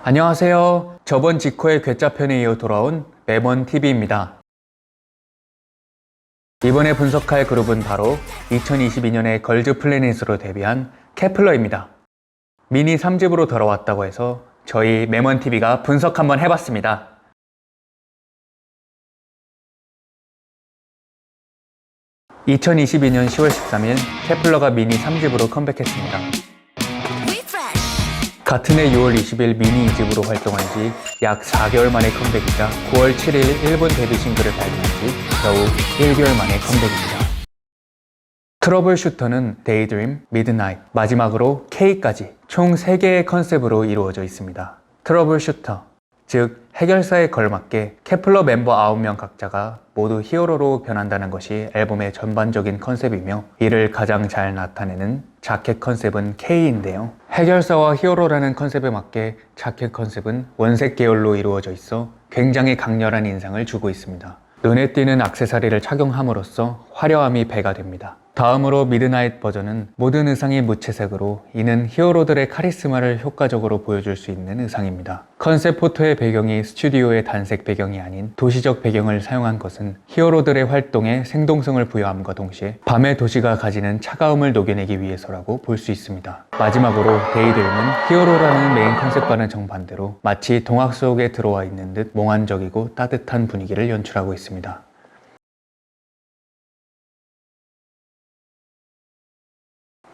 안녕하세요. 저번 지코의 괴짜편에 이어 돌아온 매먼TV입니다. 이번에 분석할 그룹은 바로 2022년에 걸즈 플래닛으로 데뷔한 케플러입니다. 미니 3집으로 돌아왔다고 해서 저희 매먼TV가 분석 한번 해봤습니다. (2022년 10월 13일) 케플러가 미니 3집으로 컴백했습니다. 같은 해 6월 20일 미니 2집으로 활동한 지 약 4개월 만에 컴백이자 9월 7일 일본 데뷔 싱글을 발매한 지 겨우 1개월 만에 컴백입니다. 트러블 슈터는 데이드림, 미드나잇, 마지막으로 K까지 총 3개의 컨셉으로 이루어져 있습니다. 트러블 슈터, 즉 해결사에 걸맞게 케플러 멤버 9명 각자가 모두 히어로로 변한다는 것이 앨범의 전반적인 컨셉이며, 이를 가장 잘 나타내는 자켓 컨셉은 K인데요. 해결사와 히어로라는 컨셉에 맞게 자켓 컨셉은 원색 계열로 이루어져 있어 굉장히 강렬한 인상을 주고 있습니다. 눈에 띄는 액세서리를 착용함으로써 화려함이 배가 됩니다. 다음으로 미드나잇 버전은 모든 의상이 무채색으로, 이는 히어로들의 카리스마를 효과적으로 보여줄 수 있는 의상입니다. 컨셉 포토의 배경이 스튜디오의 단색 배경이 아닌 도시적 배경을 사용한 것은 히어로들의 활동에 생동성을 부여함과 동시에 밤의 도시가 가지는 차가움을 녹여내기 위해서라고 볼 수 있습니다. 마지막으로 데이드림은 히어로라는 메인 컨셉과는 정반대로 마치 동화 속에 들어와 있는 듯 몽환적이고 따뜻한 분위기를 연출하고 있습니다.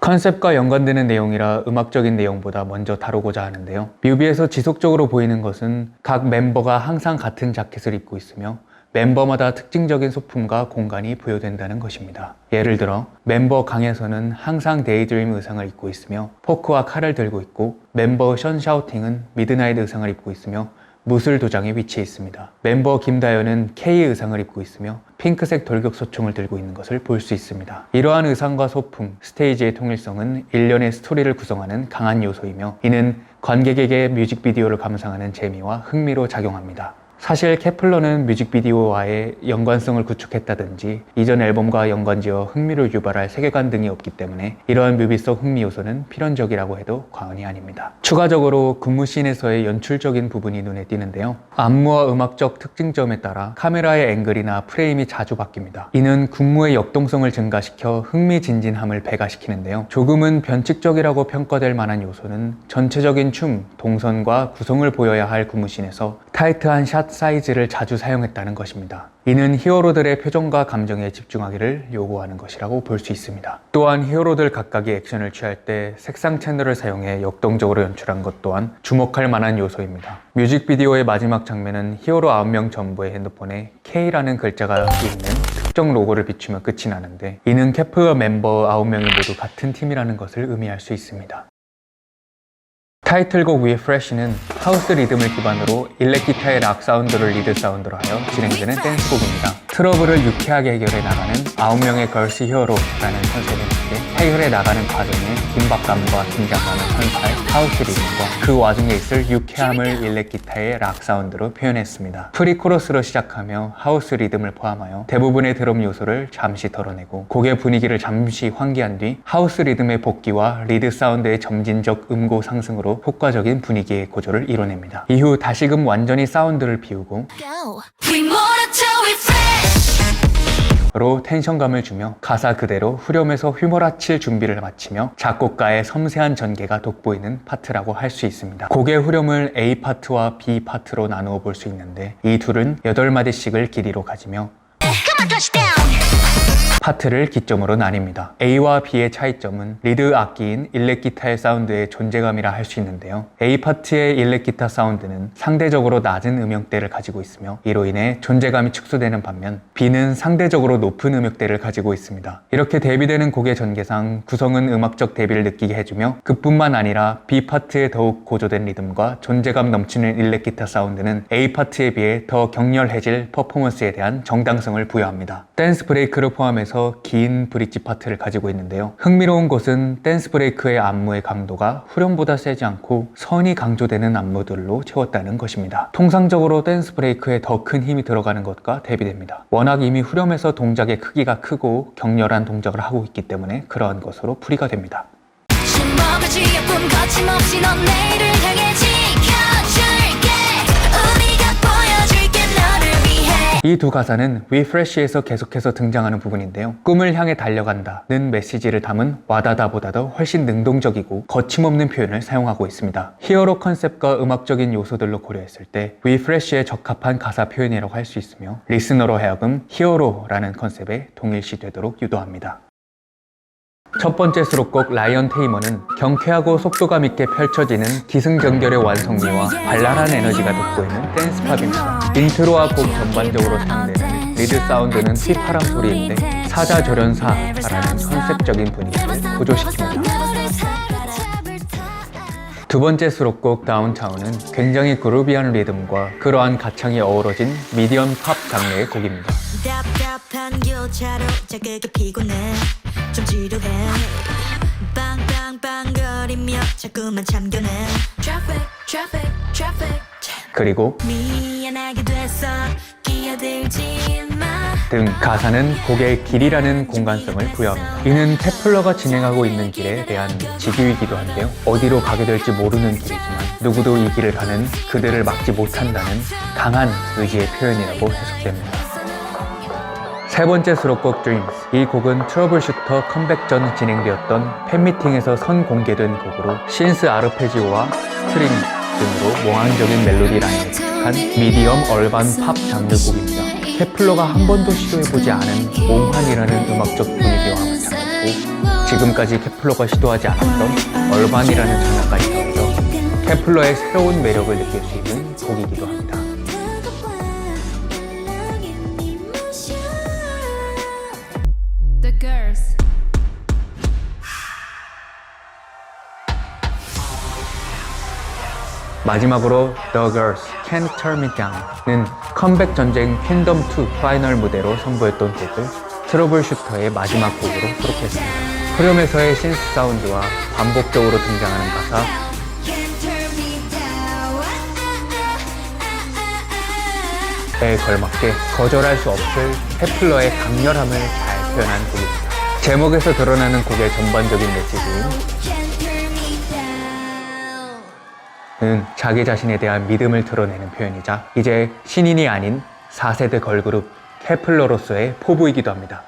컨셉과 연관되는 내용이라 음악적인 내용보다 먼저 다루고자 하는데요. 뮤비에서 지속적으로 보이는 것은 각 멤버가 항상 같은 자켓을 입고 있으며 멤버마다 특징적인 소품과 공간이 부여된다는 것입니다. 예를 들어 멤버 강에서는 항상 데이드림 의상을 입고 있으며 포크와 칼을 들고 있고, 멤버 션 샤우팅은 미드나잇 의상을 입고 있으며 무술 도장에 위치해 있습니다. 멤버 김다현은 K 의상을 입고 있으며 핑크색 돌격소총을 들고 있는 것을 볼 수 있습니다. 이러한 의상과 소품, 스테이지의 통일성은 일련의 스토리를 구성하는 강한 요소이며, 이는 관객에게 뮤직비디오를 감상하는 재미와 흥미로 작용합니다. 사실 케플러는 뮤직비디오와의 연관성을 구축했다든지 이전 앨범과 연관지어 흥미를 유발할 세계관 등이 없기 때문에 이러한 뮤비 속 흥미 요소는 필연적이라고 해도 과언이 아닙니다. 추가적으로 근무씬에서의 연출적인 부분이 눈에 띄는데요. 안무와 음악적 특징점에 따라 카메라의 앵글이나 프레임이 자주 바뀝니다. 이는 군무의 역동성을 증가시켜 흥미진진함을 배가시키는데요. 조금은 변칙적이라고 평가될 만한 요소는 전체적인 춤, 동선과 구성을 보여야 할 군무씬에서 타이트한 샷 사이즈를 자주 사용했다는 것입니다. 이는 히어로들의 표정과 감정에 집중하기를 요구하는 것이라고 볼 수 있습니다. 또한 히어로들 각각이 액션을 취할 때 색상 채널을 사용해 역동적으로 연출한 것 또한 주목할 만한 요소입니다. 뮤직비디오의 마지막 장면은 히어로 9명 전부의 핸드폰에 K라는 글자가 있는 특정 로고를 비추며 끝이 나는데, 이는 케플러 멤버 9명이 모두 같은 팀이라는 것을 의미할 수 있습니다. 타이틀곡 We Fresh는 하우스 리듬을 기반으로 일렉 기타의 락 사운드를 리드 사운드로 하여 진행되는 댄스곡입니다. 트러블을 유쾌하게 해결해 나가는 9명의 걸스 히어로라는 컨셉에 맞게 해결해 나가는 과정에 긴박감과 긴장감을 선사할 하우스 리듬과 그 와중에 있을 유쾌함을 일렉 기타의 락 사운드로 표현했습니다. 프리코러스로 시작하며 하우스 리듬을 포함하여 대부분의 드럼 요소를 잠시 덜어내고 곡의 분위기를 잠시 환기한 뒤 하우스 리듬의 복귀와 리드 사운드의 점진적 음고 상승으로 효과적인 분위기의 고조를 이뤄냅니다. 이후 다시금 완전히 사운드를 비우고 로 텐션감을 주며 가사 그대로 후렴에서 휘몰아칠 준비를 마치며 작곡가의 섬세한 전개가 돋보이는 파트라고 할 수 있습니다. 곡의 후렴을 A 파트와 B 파트로 나누어 볼 수 있는데, 이 둘은 8마디씩을 길이로 가지며 파트를 기점으로 나뉩니다. A와 B의 차이점은 리드 악기인 일렉 기타의 사운드의 존재감이라 할 수 있는데요. A 파트의 일렉 기타 사운드는 상대적으로 낮은 음역대를 가지고 있으며 이로 인해 존재감이 축소되는 반면 B는 상대적으로 높은 음역대를 가지고 있습니다. 이렇게 대비되는 곡의 전개상 구성은 음악적 대비를 느끼게 해주며, 그뿐만 아니라 B 파트의 더욱 고조된 리듬과 존재감 넘치는 일렉 기타 사운드는 A 파트에 비해 더 격렬해질 퍼포먼스에 대한 정당성을 부여합니다. 댄스 브레이크를 포함해서 긴 브릿지 파트를 가지고 있는데요. 흥미로운 것은 댄스 브레이크의 안무의 강도가 후렴보다 세지 않고 선이 강조되는 안무들로 채웠다는 것입니다. 통상적으로 댄스 브레이크에 더 큰 힘이 들어가는 것과 대비됩니다. 워낙 이미 후렴에서 동작의 크기가 크고 격렬한 동작을 하고 있기 때문에 그러한 것으로 풀이가 됩니다. 거침없이 넌 내일을 향해 지켜줘. 이 두 가사는 Refresh에서 계속해서 등장하는 부분인데요. 꿈을 향해 달려간다는 메시지를 담은 와다다보다도 훨씬 능동적이고 거침없는 표현을 사용하고 있습니다. 히어로 컨셉과 음악적인 요소들로 고려했을 때 Refresh에 적합한 가사 표현이라고 할 수 있으며 리스너로 하여금 히어로라는 컨셉에 동일시되도록 유도합니다. 첫 번째 수록곡 라이언 테이머는 경쾌하고 속도감 있게 펼쳐지는 기승전결의 완성미와 발랄한 에너지가 돋보이는 댄스팝입니다. 인트로와 곡 전반적으로 사용되는 리드 사운드는 휘파람 소리인데 사자조련사라는 컨셉적인 분위기를 부조시킵니다. 두 번째 수록곡 다운타운은 굉장히 그루비한 리듬과 그러한 가창이 어우러진 미디엄 팝 장르의 곡입니다. 답답한 교차로 자극이 피곤해 좀 지루해 빵빵빵거리며 자꾸만 참견해 traffic 그리고 미안하게 됐어 끼어들지 마 등 가사는 곡의 길이라는 공간성을 부여합니다. 이는 케플러가 진행하고 있는 길에 대한 직유이기도 한데요. 어디로 가게 될지 모르는 길이지만 누구도 이 길을 가는 그들을 막지 못한다는 강한 의지의 표현이라고 해석됩니다. 세 번째 수록곡 Dreams. 이 곡은 트러블 슈터 컴백 전 진행되었던 팬미팅에서 선공개된 곡으로 신스 아르페지오와 스트링 등으로 몽환적인 멜로디 라인을 구축한 미디엄 얼반 팝 장르 곡입니다. 케플러가 한 번도 시도해보지 않은 몽환이라는 음악적 분위기와 마찬가지고 지금까지 케플러가 시도하지 않았던 얼반이라는 장르까지 더해져 케플러의 새로운 매력을 느낄 수 있는 곡이기도 합니다. The girls. 마지막으로 The Girls Can't Turn Me Down은 컴백 전쟁 퀸덤 2 파이널 무대로 선보였던 곡을 트러블 슈터의 마지막 곡으로 수록했습니다. 흐름에서의 신스 사운드와 반복적으로 등장하는 가사에 걸맞게 거절할 수 없을 케플러의 강렬함을 잘 표현한 곡입니다. 제목에서 드러나는 곡의 전반적인 메시지인 자기 자신에 대한 믿음을 드러내는 표현이자 이제 신인이 아닌 4세대 걸그룹 케플러로서의 포부이기도 합니다.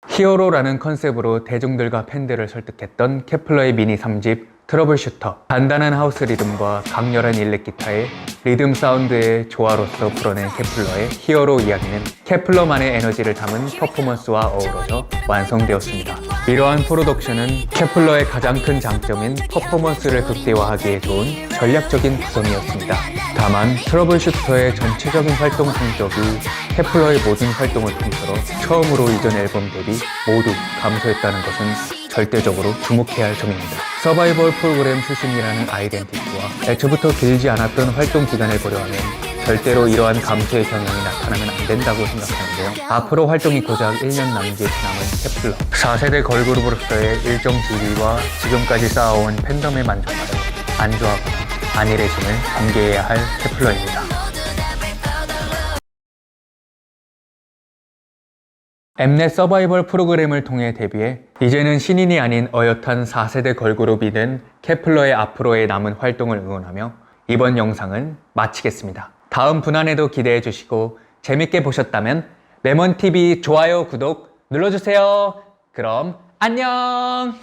히어로라는 컨셉으로 대중들과 팬들을 설득했던 케플러의 미니 3집 트러블 슈터. 단단한 하우스 리듬과 강렬한 일렉 기타의 리듬 사운드의 조화로서 풀어낸 케플러의 히어로 이야기는 케플러만의 에너지를 담은 퍼포먼스와 어우러져 완성되었습니다. 이러한 프로덕션은 케플러의 가장 큰 장점인 퍼포먼스를 극대화하기에 좋은 전략적인 구성이었습니다. 다만 트러블 슈터의 전체적인 활동 성적이 케플러의 모든 활동을 통틀어 처음으로 이전 앨범 대비 모두 감소했다는 것은 절대적으로 주목해야 할 점입니다. 서바이벌 프로그램 출신이라는 아이덴티티와 애초부터 길지 않았던 활동 기간을 고려하면 절대로 이러한 감소의 경향이 나타나면 안 된다고 생각하는데요. 앞으로 활동이 고작 1년 남짓 남은 케플러 4세대 걸그룹으로서의 일정 지위와 지금까지 쌓아온 팬덤의 만족감을 안주하거나 안일해짐을 경계해야 할 케플러입니다. 엠넷 서바이벌 프로그램을 통해 데뷔해 이제는 신인이 아닌 어엿한 4세대 걸그룹이 된 케플러의 앞으로의 남은 활동을 응원하며 이번 영상은 마치겠습니다. 다음 분안에도 기대해 주시고 재밌게 보셨다면 레몬TV 좋아요, 구독 눌러주세요. 그럼 안녕!